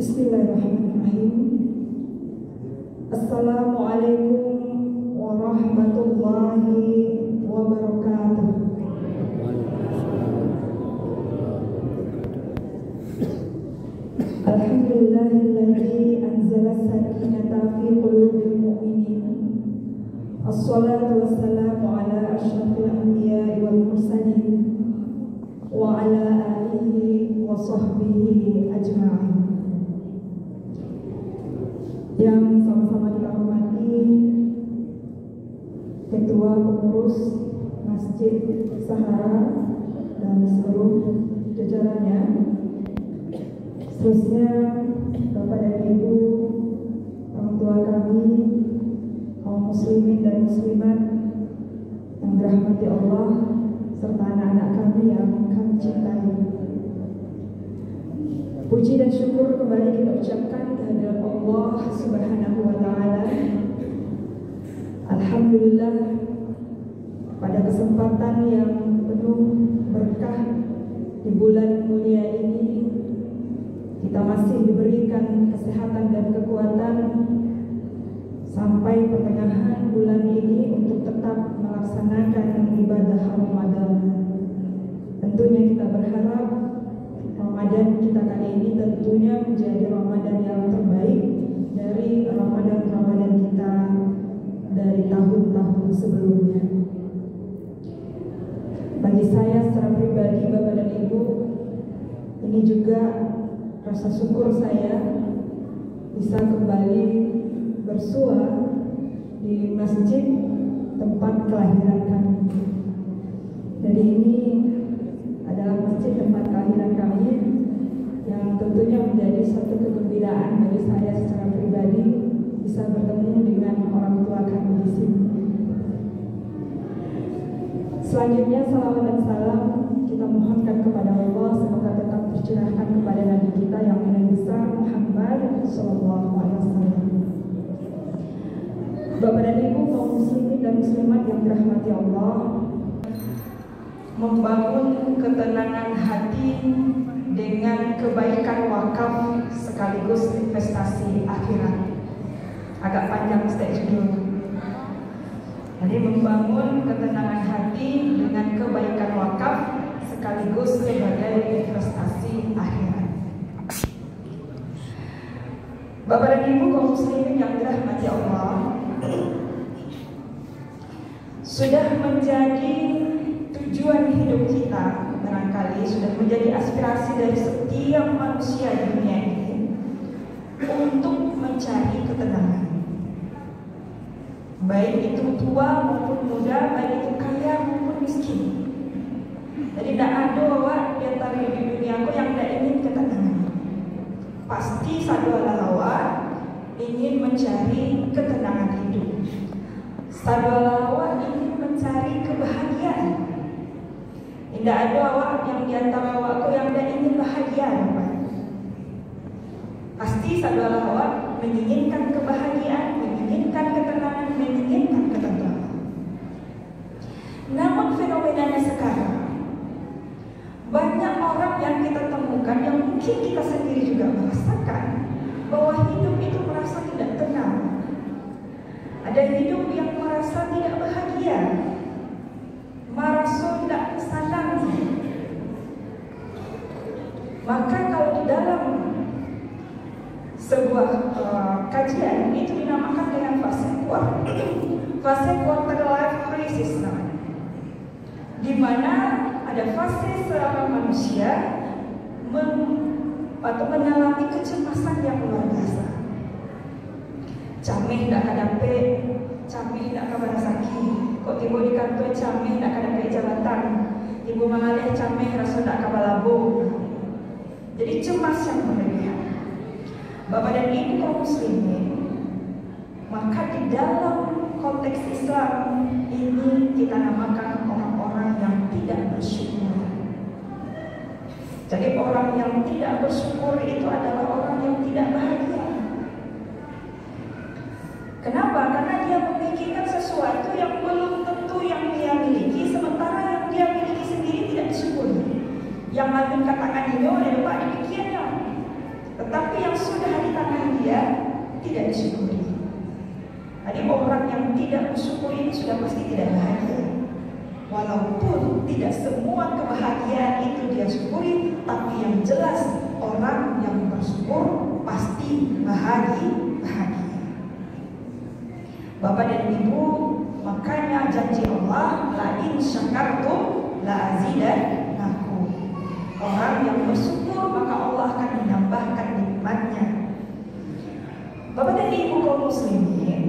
Bismillahirrahmanirrahim. Assalamualaikum warahmatullahi wabarakatuh. Alhamdulillahilladzi anzala as-sakinata fi qulubil mu'minin. Assalatu wassalamu ala asyrafil anbiya'i wal mursalin wa ala alihi wa sahbihi ajma'in. Yang sama-sama kita hormati Ketua Pengurus Masjid Sahara dan seluruh jajarannya, seterusnya Bapak dan Ibu, orang tua kami, kaum muslimin dan muslimat yang dirahmati Allah, serta anak-anak kami yang kami cintai. Puji dan syukur kembali kita ucapkan kehadirat Allah Subhanahu wa Ta'ala. Alhamdulillah, pada kesempatan yang penuh berkah di bulan mulia ini, kita masih diberikan kesehatan dan kekuatan sampai pertengahan bulan ini untuk tetap melaksanakan ibadah Ramadan. Tentunya kita berharap Ramadan kita kali ini tentunya menjadi Ramadan yang terbaik dari Ramadan kita dari tahun-tahun sebelumnya. Bagi saya secara pribadi, Bapak dan Ibu, ini juga rasa syukur saya bisa kembali bersua di masjid tempat kelahiran kami. Jadi ini adalah masjid tempat kelahiran kami yang tentunya menjadi suatu kegembiraan bagi saya secara pribadi bisa bertemu dengan orang tua kami di sini. Selanjutnya salawat dan salam kita mohonkan kepada Allah, semoga tetap tercurahkan kepada Nabi kita yang mulia besar Muhammad Sallallahu Alaihi Wasallam. Bapak dan Ibu, kaum muslimin dan muslimat yang dirahmati Allah, membangun ketenangan hati dengan kebaikan wakaf sekaligus investasi akhirat. Agak panjang stage dulu. Jadi membangun ketenangan hati dengan kebaikan wakaf sekaligus sebagai investasi akhirat. Bapak dan Ibu kaum muslimin yang dirahmati Allah, sudah menjadi tujuan hidup kita, barangkali sudah menjadi aspirasi dari setiap manusia di dunia ini untuk mencari ketenangan. Baik itu tua maupun muda, baik itu kaya maupun miskin. Jadi tidak ada orang di antara di dunia aku yang tidak ingin ketenangan. Pasti satu hawa ingin mencari ketenangan hidup. Satu hawa ingin mencari kebahagiaan. Tidak ada awak yang di antara awakku yang tidak ingin bahagia, Bapak. Pasti satu awak menginginkan kebahagiaan, menginginkan ketenangan, menginginkan ketentraman. Namun fenomenanya sekarang, banyak orang yang kita temukan yang mungkin kita sendiri juga merasakan bahwa hidup itu merasa tidak tenang. Ada hidup yang merasa tidak bahagia, merasa tidak senang. Maka kalau di dalam sebuah kajian itu dinamakan dengan fase quarter life crisis, di mana ada fase seorang manusia mengalami kecemasan yang luar biasa. Camih tidak kadape, camih tidak kabar sakit. Kok tiba di kantor camih tidak kadape jabatan, ibu mengalih camih rasa tidak kabar labo. Jadi cemas yang berlebihan. Bapak dan Ibu kaum muslimin, maka di dalam konteks Islam ini kita namakan orang-orang yang tidak bersyukur. Jadi orang yang tidak bersyukur itu adalah orang yang tidak bahagia. Kenapa? Karena dia memikirkan sesuatu yang belum tentu yang dia miliki, sementara yang dia miliki sendiri tidak disyukuri. Yang ngajun katakan ini oleh Bapak demikiannya. Tetapi yang sudah tidak disyukuri. Jadi orang yang tidak bersyukur ini sudah pasti tidak bahagia. Walaupun tidak semua kebahagiaan itu dia syukuri, tapi yang jelas orang yang bersyukur pasti bahagia. Bapak dan Ibu, makanya janji Allah, la in syakartum la azidannakum. Orang yang bersyukur maka Allah akan menambahkan nikmatnya. Bapak dan Ibu kaum muslimin,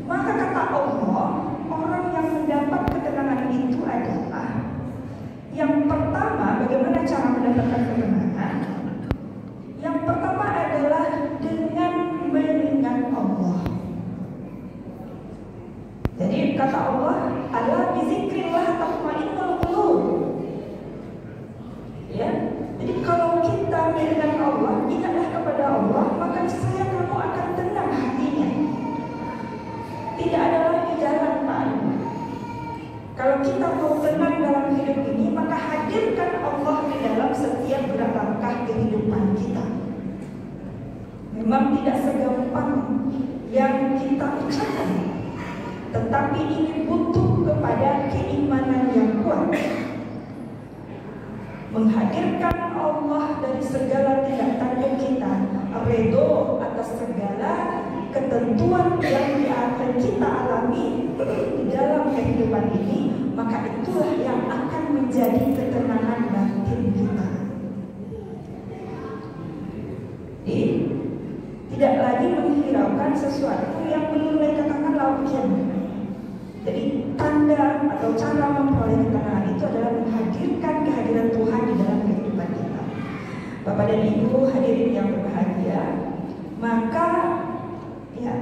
maka kata Allah, orang yang mendapat ketenangan itu adalah yang pertama, bagaimana cara mendapatkan ketenangan? Yang pertama adalah dengan mengingat Allah. Jadi kata Allah, ala bizikrillah tatma'innul qulub. Ya, jadi kalau kita mengingat Allah, ingatlah kepada Allah, maka niscaya kamu akan tenang hatinya. Tidak ada lagi jalan lain. Kalau kita mau tenang dalam hidup ini, maka hadirkan Allah di dalam setiap gerak langkah kehidupan kita. Memang tidak segampang yang kita ucapkan, tetapi ini butuh kepada keimanan yang kuat. Menghadirkan Allah dari segala tindak tanduk kita, redho atas segala ketentuan yang akan kita alami di dalam kehidupan ini, maka itulah yang akan menjadi ketenangan batin kita. Jadi, tidak lagi menghiraukan sesuatu yang menilai katakan laukian. Jadi tanda atau cara memperoleh ketenangan itu adalah menghadirkan kehadiran Tuhan di dalam kehidupan kita. Bapak dan Ibu hadirin yang berbahagia, maka ya,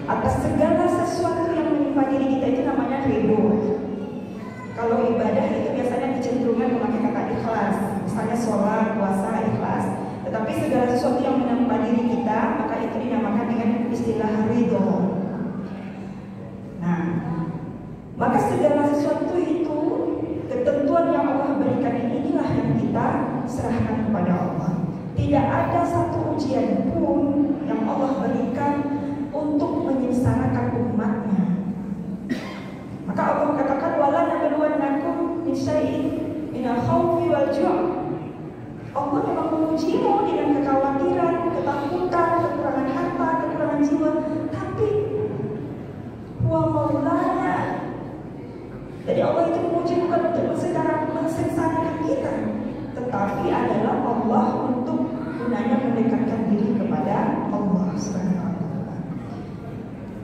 atas segala sesuatu yang menimpa diri kita itu namanya ridho. Kalau ibadah itu biasanya dicenderungkan memakai kata ikhlas, misalnya sholat, puasa, ikhlas. Tetapi segala sesuatu yang menimpa diri kita, maka itu dinamakan dengan istilah ridho. Nah, maka segala sesuatu itu, ketentuan yang Allah berikan inilah yang kita serahkan kepada Allah. Tidak ada satu ujian pun yang Allah berikan untuk menyengsarakan umatnya. Maka Allah katakan, wala nabluwannakum min syai'in minal khawfi wal ju'. Allah memang mengujimu dengan kekhawatiran, ketakutan, kekurangan harta, kekurangan jiwa, tapi wa maulana. Jadi Allah itu menguji bukan untuk mensengsarakan kita, tetapi adalah Allah untuk gunanya mendekatkan diri kepada Allah Subhanahu wa Ta'ala.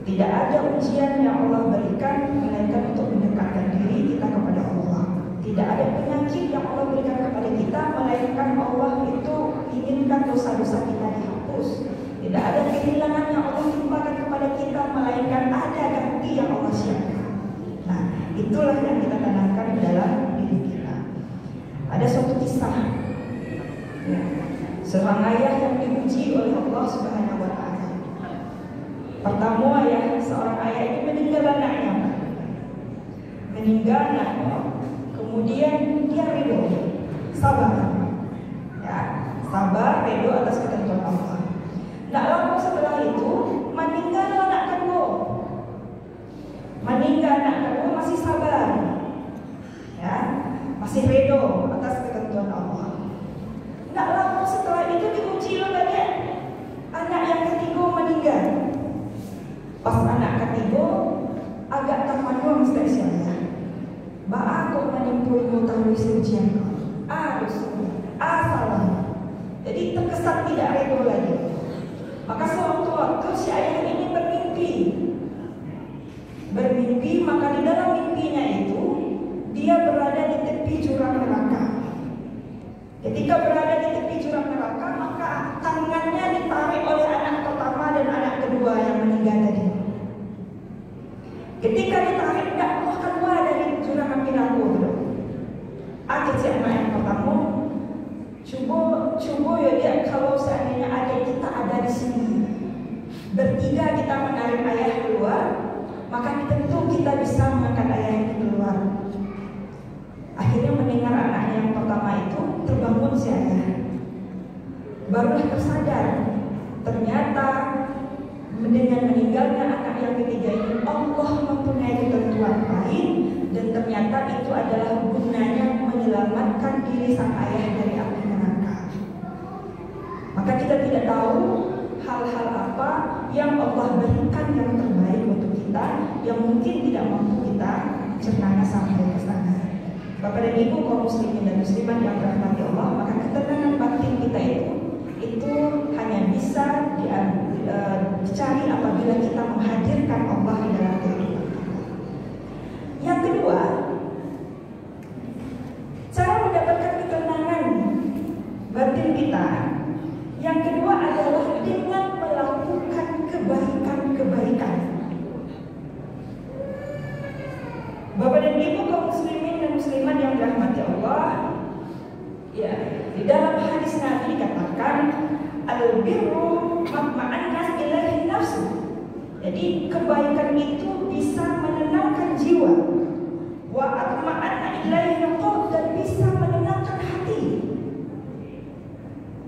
Tidak ada ujian yang Allah berikan melainkan untuk mendekatkan diri kita kepada Allah. Tidak ada penyakit yang Allah berikan kepada kita melainkan Allah itu inginkan dosa-dosa kita dihapus. Tidak ada kehilangan yang Allah timpakan kepada kita melainkan ada ganti yang Allah siapkan. Nah, itulah yang kita tanamkan di dalam diri kita. Ada suatu kisah, ya, seorang ayah yang diuji oleh Allah Subhanahu wa Ta'ala. Pertama seorang ayah ini meninggal anaknya, kemudian dia ridho, sabar, ya, sabar, ridho atas ketentuan Allah. Tidak lama setelah itu meninggal anak kedua. Masih sabar, ya, masih ridho atas ketentuan Allah. Tidak lama setelah itu diuji lagi, anak yang ketiga meninggal. Pas anak ketiga agak termanuang spesialnya. Aku menimpul mengetahui ujian kau. Salah. Jadi terkesan tidak ridho lagi. Maka suatu waktu si ayah ini bermimpi, maka di dalam mimpinya itu dia berada di tepi jurang neraka. Ketika berada di tepi jurang neraka, maka tangannya ditarik oleh anak pertama dan anak kedua yang meninggal tadi. Ketika ditarik, tidak mau keluar dari jurang api neraka. Akhirnya anak yang pertama, coba ya dia, kalau seandainya adik kita ada di sini, bertiga kita menarik ayah keluar, maka tentu kita bisa mengangkat ayah ini keluar. Akhirnya mendengar anak yang pertama itu, terbangun si ayah. Barulah tersadar, ternyata dengan meninggalnya anak yang ketiga ini Allah mempunyai ketentuan lain, dan ternyata itu adalah gunanya menyelamatkan diri sang ayah dari api neraka. Maka kita tidak tahu hal-hal apa yang Allah berikan yang terbaik untuk kita, yang mungkin tidak mampu kita cernanya sampai ke sana. Bapak dan Ibu kaum muslimin dan muslimat yang dirahmati Allah, maka ketenangan batin kita itu hanya bisa dicari apabila kita menghadirkan Allah di dalam kehidupan kita. Yang kedua, cara mendapatkan ketenangan batin kita, yang kedua adalah dengan melakukan kebaikan-kebaikan. Bapak dan Ibu kaum muslimin dan muslimat yang dirahmati Allah, ya, di dalam hadis Nabi dikatakan al-birru matma'annas ilaihi nafsu. Jadi kebaikan itu bisa menenangkan jiwa, wa atma'anna ilaihi qalb, dan bisa menenangkan hati.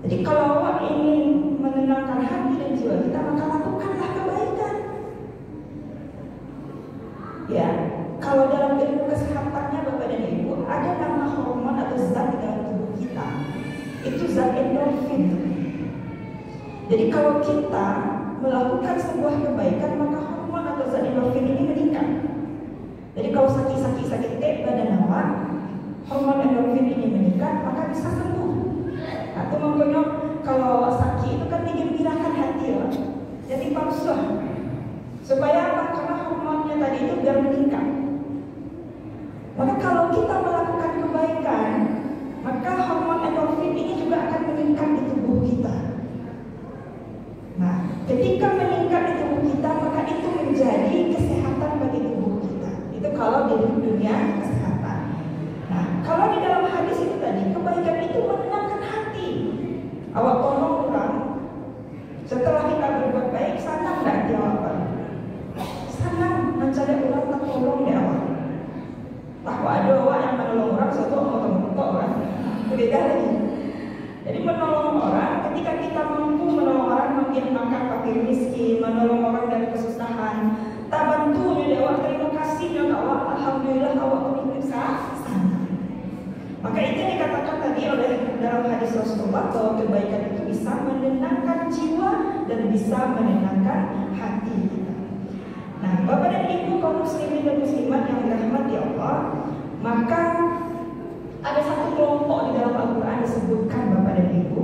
Jadi kalau awak ingin menenangkan hati dan jiwa kita, maka lakukanlah kebaikan. Ya, kalau dalam ilmu kesehatannya Bapak dan Ibu, ada nama hormon atau zat di dalam tubuh kita. Itu zat endorfin. Jadi kalau kita melakukan sebuah kebaikan, maka hormon atau zat endorfin ini meningkat. Jadi kalau sakit badan awak, hormon endorfin ini meningkat, maka bisa sembuh. Atau mungkin kalau sakit itu kan digembirakan hati ya, jadi palsu. Supaya apa? Karena hormonnya tadi itu biar meningkat. Maka kalau kita melakukan kebaikan, maka hormon endorfin ini juga akan meningkat di tubuh kita. Nah, ketika meningkat di tubuh kita, maka itu menjadi kesehatan bagi tubuh kita. Itu kalau di dunia kesehatan. Nah, kalau di dalam hadis itu tadi, kebaikan itu menenangkan hati. Awak tolong orang, setelah kita berbuat baik, senang nggak hati awak? Senang, mencari orang tak tolong di awak. Bahwa ada awak yang menolong orang, satu mau orang, berbeda lagi. Jadi menolong orang, ketika kita mampu menolong orang, memberi makan fakir miskin, menolong orang dari kesusahan, tak bantu jadi awak, terima kasih ya awak, alhamdulillah awak memiliki sana. Maka itu yang dikatakan tadi oleh dalam hadis Rasulullah, bahwa kebaikan itu bisa menenangkan jiwa dan bisa menenangkan hati kita. Nah, Bapak dan Ibu kaum muslimin dan muslimat yang dirahmati Allah, maka ada satu kelompok di dalam Al-Quran disebutkan Bapak dan Ibu,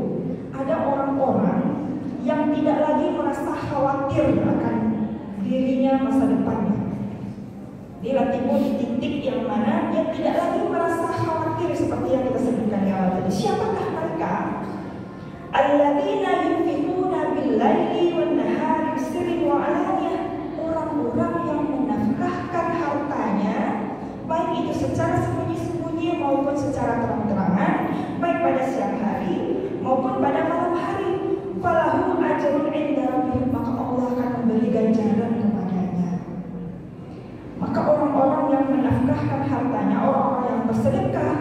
ada orang-orang yang tidak lagi merasa khawatir akan dirinya masa depannya. Dia tiba di titik yang mana dia tidak lagi merasa khawatir seperti yang kita sebutkan di awal tadi. Siapakah mereka? Alladzina yunfiquna bil-laili wan-nahari sirran wa 'alaniyah. Orang-orang yang menafkahkan hartanya, baik itu secara sembunyi-sembunyi maupun secara terang-terangan, baik pada siang hari maupun pada malam hari. Falahu ajrun 'inda rabbihim, maka Allah akan memberi ganjaran kepadanya. Maka orang-orang yang menafkahkan hartanya, orang-orang yang bersedekah,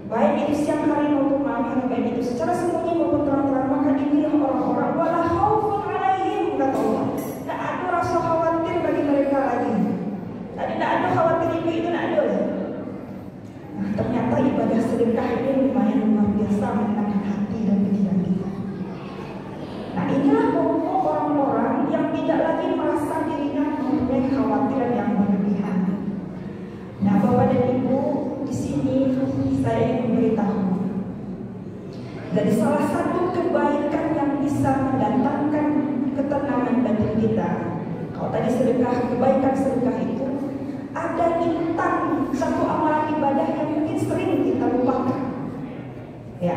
baik itu siang hari maupun malam hari, baik itu secara sembunyi maupun terang-terangan, maka inilah orang-orang wala khaufun 'alaihim, kata Allah. Tak ada rasa khawatir bagi mereka lagi. Tadi tak ada khawatir itu tak ada. Nah, ternyata ibadah sedekah ini lumayan luar biasa menenangkan hati dan pikiran kita. Nah, inilah kelompok orang-orang yang tidak lagi merasa dirinya mempunyai kekhawatiran yang berlebihan. Nah, Bapak dan Ibu, di sini saya ingin memberitahu, dari salah satu kebaikan yang bisa mendatangkan ketenangan batin kita, kalau tadi sedekah, kebaikan sedekah itu ada intan, satu amalan ibadah yang mungkin sering kita lupakan. Ya,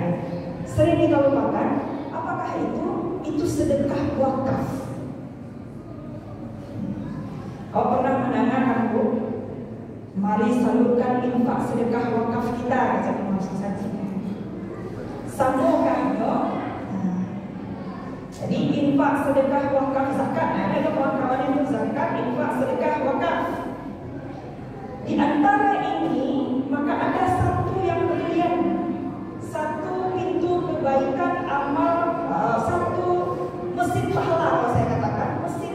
sering kita lupakan. Apakah itu? Itu sedekah wakaf. Kau pernah mendengar aku? Mari salurkan infak sedekah wakaf kita, kata maksud saya. Sambungkan dong. Jadi infak sedekah wakaf zakat, ada kawan-kawan itu zakat, infak sedekah wakaf. Di antara ini maka ada satu yang brilian, satu pintu kebaikan amal, satu mesin pahala, kalau saya katakan mesin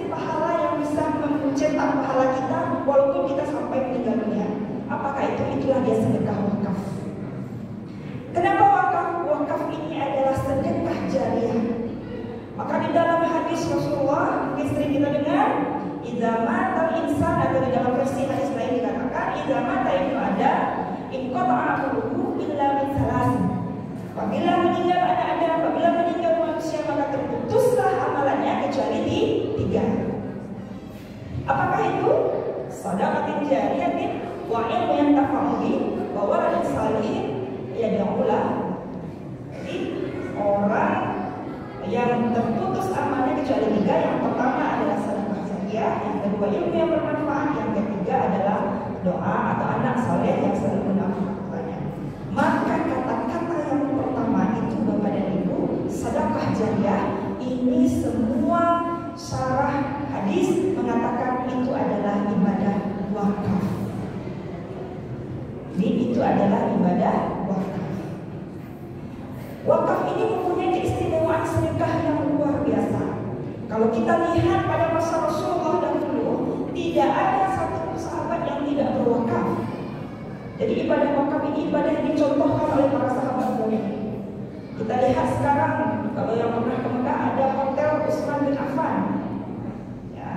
Rasulullah mungkin sering kita dengar, idza matal insan, atau di dalam versi hadis lain dikatakan idza mata ibnu ada inqata'a amaluhu illa min salasin. Apabila meninggal anak Adam, apabila meninggal manusia, maka terputuslah amalannya kecuali di 3. Apakah itu? Shadaqatin jariyatin wa ilmin yantafa'u bihi wa waladin salihin yad'ulah. Jadi orang yang terputus amalnya kecuali 3, yang pertama adalah sedekah jariah, yang kedua ilmu yang bermanfaat, yang ketiga adalah doa atau anak saleh yang selalu menafkahkannya. Maka kata-kata yang pertama itu Bapak dan Ibu, sedekah jariah, ini semua syarah hadis mengatakan itu adalah ibadah wakaf. Itu adalah ibadah wakaf. Wakaf ini mempunyai keistimewaan sedekah yang luar biasa. Kalau kita lihat pada masa Rasulullah dahulu, tidak ada satu sahabat yang tidak berwakaf. Jadi ibadah wakaf ini ibadah yang dicontohkan oleh para sahabat ini. Kita lihat sekarang, kalau yang pernah ke Mekah ada hotel Utsman bin Affan. Ya.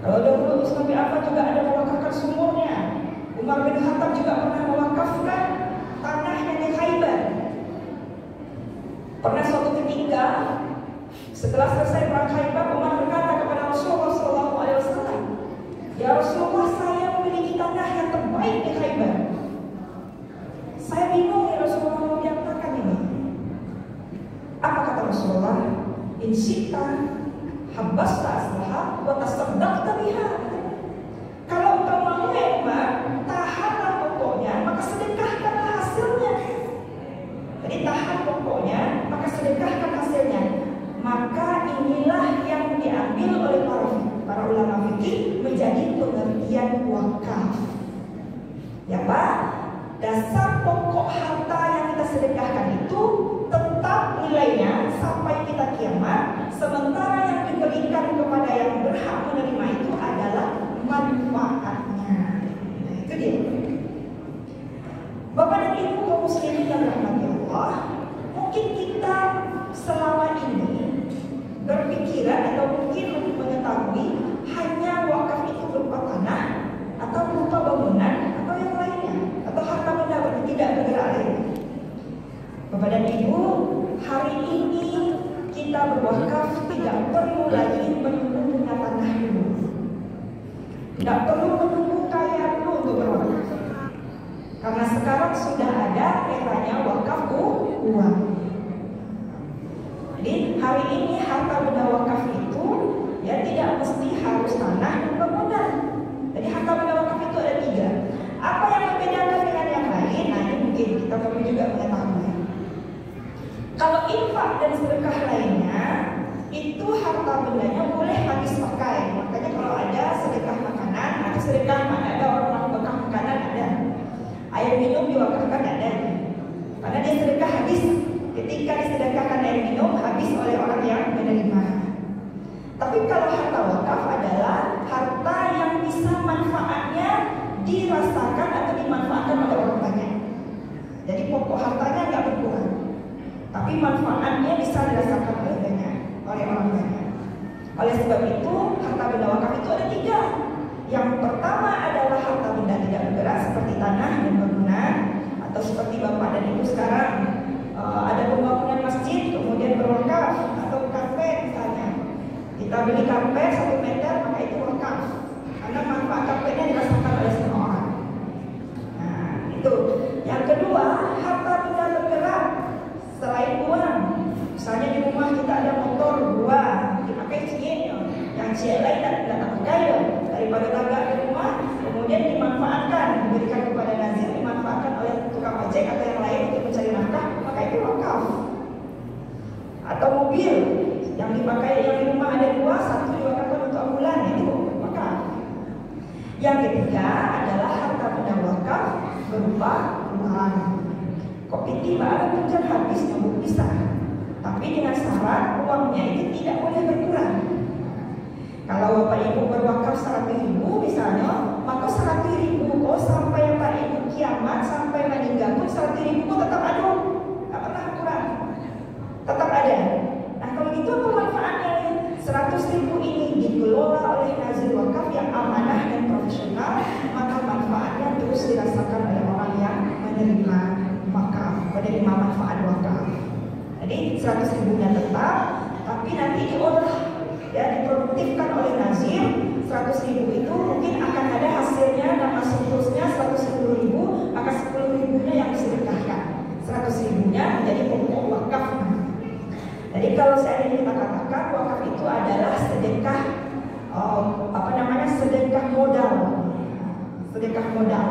Kalau dahulu Utsman bin Affan juga ada mewakafkan sumurnya. Umar bin Khattab juga pernah mewakafkan tanahnya di Khaybar. Pernah suatu ketika setelah selesai perang Khaybar, Umar berkata kepada Rasulullah SAW, "Ya Rasulullah, saya memiliki tanah yang terbaik di Khaybar. Saya bingung ya Rasulullah mau diapakan ini." Apa kata Rasulullah? "In syi'ta habbasta aslaha wa tasaddaqta biha." Kalau engkau mau ya Umar, tahanlah pokoknya, maka sedekahkanlah hasilnya. Jadi tahan pokoknya, maka sedekahkan hasilnya. Maka inilah yang diambil oleh para ulama fikih menjadi pengertian wakaf. Ya Pak, dasar pokok harta yang kita sedekahkan itu tetap nilainya sampai kita kiamat. Sementara yang diberikan kepada yang berhak menerima itu adalah manfaatnya. Nah, itu dia. Bapak dan Ibu kaum muslimin yang dirahmati Allah, mungkin kita selama ini berpikiran atau mungkin mengetahui hanya wakaf itu berupa tanah atau berupa bangunan atau yang lainnya, atau harta benda tidak bergerak lain. Bapak dan Ibu, hari ini kita berwakaf tidak perlu lagi menunggu punya tanah dulu. Tidak perlu menunggu kaya dulu untuk berwakaf. Karena sekarang sudah ada eranya wakaf uang. Jadi hari ini harta benda wakaf itu ya tidak mesti harus tanah dan bangunan. Jadi harta benda wakaf itu ada 3. Apa yang membedakan dengan yang lain? Nah, ini mungkin kita perlu juga mengetahui. Kalau infak dan sedekah lainnya itu harta bendanya boleh habis pakai. Makanya kalau ada sedekah makanan, ada sedekah ada orang bekah makanan ada. Air minum diwakafkan ada. Karena dia sedekah habis. Ketika disedekahkan air minum habis oleh orang yang menerima. Tapi kalau harta wakaf adalah harta yang bisa manfaatnya dirasakan atau dimanfaatkan oleh orang banyak. Jadi pokok hartanya nggak berkurang, tapi manfaatnya bisa dirasakan oleh orang banyak. Oleh sebab itu harta benda wakaf itu ada 3. Yang pertama adalah harta benda tidak bergerak seperti tanah dan bangunan, atau seperti Bapak dan Ibu sekarang ada pembangunan masjid kemudian berwakaf, atau karpet misalnya. Kita beli karpet 1 meter maka itu wakaf karena manfaat karpetnya dirasakan oleh semua orang. Nah, itu. Yang kedua, harta benda bergerak selain uang. Misalnya di rumah kita ada motor 2 dipakai cie, yang cie lain tidak pakai daripada tagak di rumah, kemudian dimanfaatkan, diberikan kepada nazir, dimanfaatkan oleh tukang ojek atau yang lain untuk mencari nafkah, maka itu wakaf. Atau mobil yang dipakai, yang di rumah ada 2, 1 diwakafkan untuk ambulan, itu wakaf. Yang ketiga adalah harta benda wakaf berupa uang. Kopi tiba ada pinjam habis nyambung pisah, tapi dengan syarat uangnya itu tidak boleh berkurang. Kalau Bapak Ibu berwakaf 100.000 misalnya, maka 100.000 sampai Bapak Ibu kiamat, sampai meninggal pun 100.000 tetap ada, tak pernah kurang, tetap ada. Nah kalau gitu apa manfaatnya? 100.000 amanah dan profesional, maka manfaatnya terus dirasakan oleh orang yang menerima menerima manfaat wakaf. Jadi 100 ribunya tetap, tapi nanti diolah, ya, diproduktifkan oleh nazir. 100 ribu itu mungkin akan ada hasilnya dan surplusnya 110 ribu, maka 10 ribunya yang disedekahkan, 100 ribunya menjadi pokok wakaf. Jadi kalau saya ingin kita katakan wakaf itu adalah sedekah sedekah modal. Sedekah modal.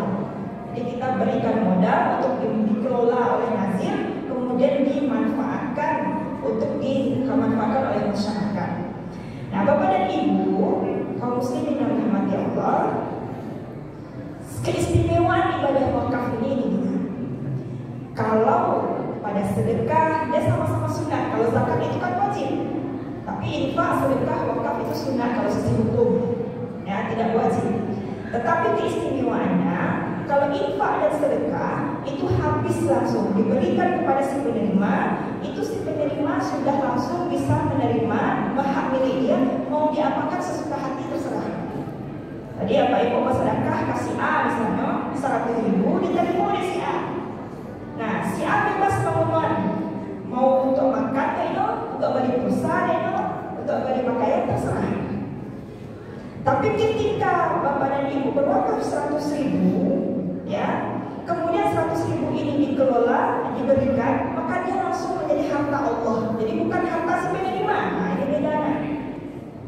Jadi kita berikan modal untuk dikelola oleh nazir, kemudian dimanfaatkan oleh masyarakat. Nah, Bapak dan Ibu, kaum muslimin yang dirahmati Allah, keistimewaan ibadah wakaf ini. Kalau pada sedekah dia sama-sama sunat. Kalau zakat itu kan wajib, tapi infak, sedekah, wakaf itu sunat kalau sisi hukum, ya, tidak wajib. Tetapi keistimewaannya, kalau infak dan sedekah itu habis langsung diberikan kepada si penerima, itu si penerima sudah langsung bisa menerima hak milik dia, mau diapakan sesuka hati terserah. Tadi apa ibu sedekah kasih A misalnya 100 ribu, diterima oleh si A. Nah, si A bebas mau untuk makan untuk beli pulsa untuk beli pakaian terserah. Tapi ketika Bapak dan Ibu berwakaf 100 ribu, ya, kemudian 100 ribu ini dikelola, diberikan, maka dia langsung menjadi harta Allah. Jadi bukan harta si penerima. Nah, ini bedanya.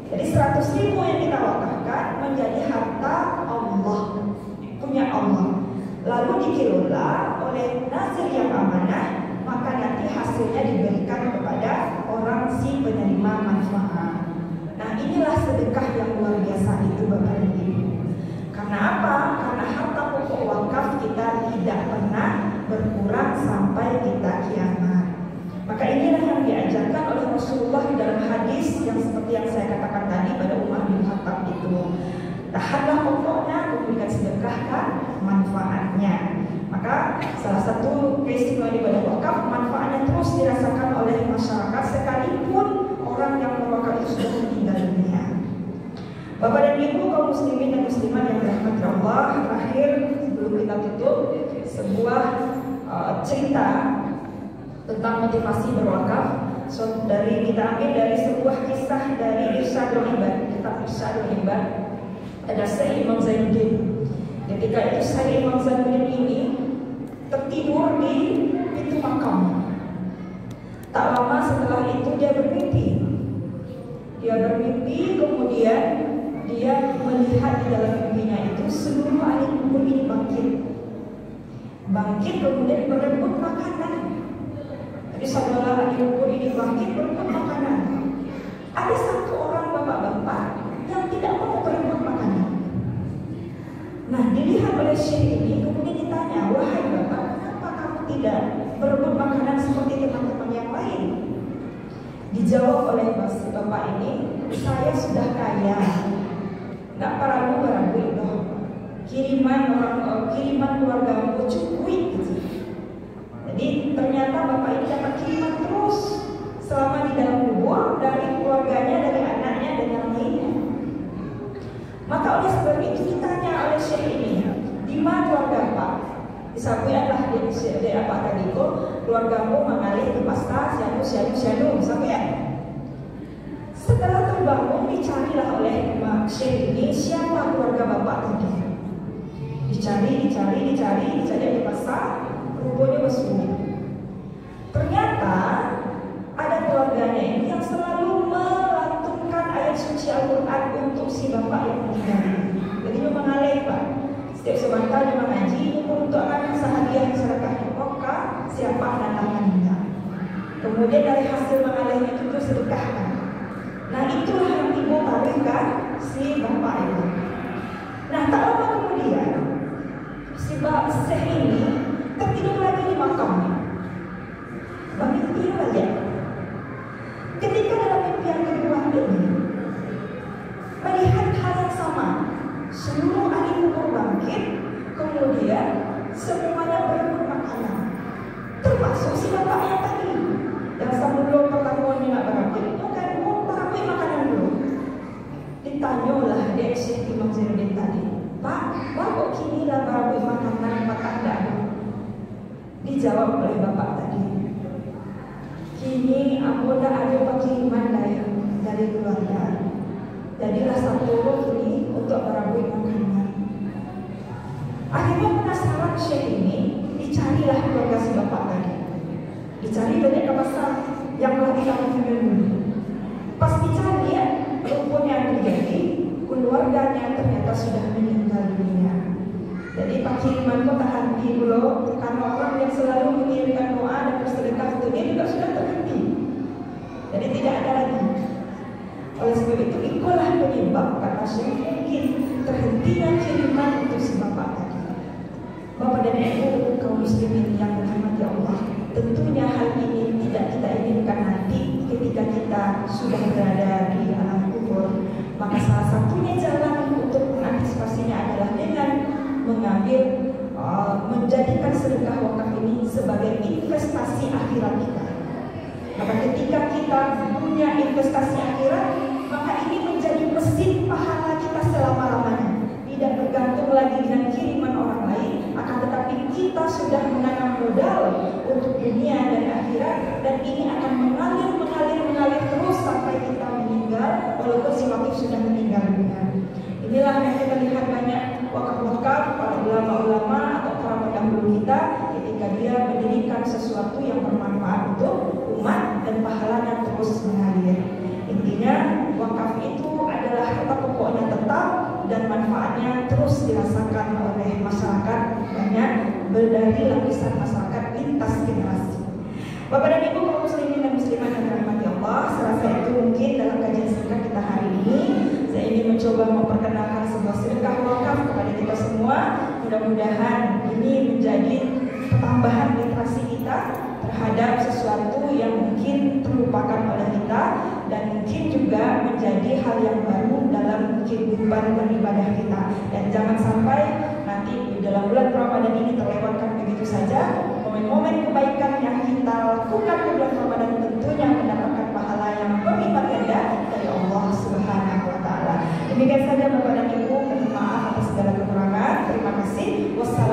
Jadi 100 ribu yang kita wakafkan menjadi harta Allah, punya Allah. Lalu dikelola oleh nazir yang amanah, maka nanti hasilnya diberikan kepada orang si penerima manfaat. Nah, inilah sedekah yang luar biasa itu Bapak dan Ibu. Karena apa? Karena harta pokok wakaf kita tidak pernah berkurang sampai kita kiamat. Maka inilah yang diajarkan oleh Rasulullah di dalam hadis yang seperti yang saya katakan tadi pada Umar bin Khattab itu. Tahanlah pokoknya, kemudian sedekahkan manfaatnya. Maka salah satu keistimewaan ibadah wakaf, manfaatnya terus dirasakan oleh masyarakat sekalipun orang yang berwakaf itu sudah meninggal dunia. Bapak dan Ibu kaum muslimin dan muslimat yang dirahmati Allah, terakhir sebelum kita tutup sebuah cerita tentang motivasi berwakaf. Dari kita ambil dari sebuah kisah dari Irsyadul Ibad, kitab Irsyadul Ibad. Ada Syekh Imam Zainuddin. Ketika itu Syekh Imam Zainuddin ini tertidur di pintu makam. Tak lama setelah itu dia bermimpi. Kemudian dia melihat di dalam mimpinya itu seluruh ahli kubur ini bangkit kemudian berebut makanan. Jadi saudara ahli kubur ini bangkit berebut makanan. Ada satu orang bapak-bapak yang tidak mau berebut makanan. Nah, dilihat oleh Syekh ini, kemudian ditanya, wahai bapak, kenapa kamu tidak berebut makanan seperti teman-teman yang lain? Dijawab oleh bapak ini, saya sudah kaya, nggak perlu berebut loh. Kiriman keluargamu cukup gitu. Jadi ternyata bapak ini dapat kiriman terus selama di dalam kubur dari keluarganya, dari anaknya dan yang lainnya. Maka oleh sebab itu ditanya oleh Syekh ini, di mana keluarga Pak? Disampaikanlah di apa tadi kok keluargamu mengalih ke pasta sianu sampai. Setelah terbangun dicarilah oleh Syekh ini siapa keluarga bapak tadi. Dicari di pasar, rupanya mesum. Ternyata ada keluarganya ini yang selalu melantunkan ayat suci Al-Quran untuk si bapak yang meninggal. Jadi dia mengalir Pak. Setiap sebentar dia mengaji untuk anak sehadiah masyarakat Mekah siapa anak-anaknya. Kemudian dari hasil mengalirnya itu sedekahkan. Nah, itulah yang ibu tawarkan si bapak itu. Nah, tak lama kemudian si Syekh ini tertidur lagi di makamnya. Bangun tidur aja. Ketika dalam mimpi yang kedua ini melihat hal yang sama, seluruh ahli kubur bangkit, kemudian semuanya berebut makanan, termasuk si bapaknya tadi yang sebelum pertemuan nggak berebut, bukan berebut makanan dulu. Ditanyalah dia Syekh Imam Zainuddin tadi, Pak, kok kini lah barabu makanan makan enggak? Dijawab oleh bapak tadi, kini aku dah ada pengiriman dari keluarga. Jadilah satu kini untuk barabu makanan. Akhirnya penasaran Syekh ini, dicarilah keluarga si bapak tadi. Dicari banyak kawasan yang lagi kamu dulu. Pas dicari ya, rupanya yang terjadi, keluarganya ternyata sudah meninggal dunia. Jadi pengiriman kok tak henti dulu, karena orang yang selalu mengirimkan doa dan bersedekah untuk dia juga sudah terhenti. Jadi tidak ada lagi. Oleh sebab itu, itulah penyebab kata Syekh mungkin terhentinya kiriman untuk si bapak tadi. Bapak dan Ibu kaum muslimin yang dirahmati Allah, tentunya hal ini tidak kita inginkan nanti ketika kita sudah berada di alam kubur. Maka salah satunya jalan untuk mengantisipasinya adalah dengan mengambil menjadikan sedekah wakaf ini sebagai investasi akhirat kita. Maka ketika kita punya investasi akhirat, maka ini menjadi mesin pahala kita selama-lamanya. Tidak bergantung lagi dengan kiriman orang lain, akan tetapi kita sudah menanam modal untuk dunia dan akhirat, dan ini akan mengalir terus sampai kita meninggal, walaupun si wakif sudah meninggal dunia. Inilah yang kita lihat banyak wakaf-wakaf para ulama-ulama atau para pendahulu kita ketika dia mendirikan sesuatu yang bermanfaat untuk umat dan pahalanya terus mengalir. Intinya wakaf itu adalah harta pokoknya tetap dan manfaatnya terus dirasakan oleh masyarakat banyak dari lapisan masyarakat lintas generasi. Bapak dan Ibu kaum muslimin dan muslimat yang dirahmati Allah, serasa itu mungkin dalam kajian sedekah kita hari ini saya ingin mencoba memperkenalkan sebuah sedekah wakaf kepada kita semua. Mudah-mudahan ini menjadi tambahan literasi kita terhadap sesuatu yang mungkin terlupakan oleh kita, dan mungkin juga menjadi hal yang baru dalam kehidupan beribadah kita. Dan jangan sampai nanti di dalam bulan Ramadan ini terlewatkan begitu saja. Momen-momen kebaikan yang kita lakukan di bulan Ramadan tentunya mendapatkan pahala yang berlipat ganda dari Allah Subhanahu wa Ta'ala. Demikian saja Bapak dan Ibu, mohon maaf atas segala kekurangan. Terima kasih. Wassalamualaikum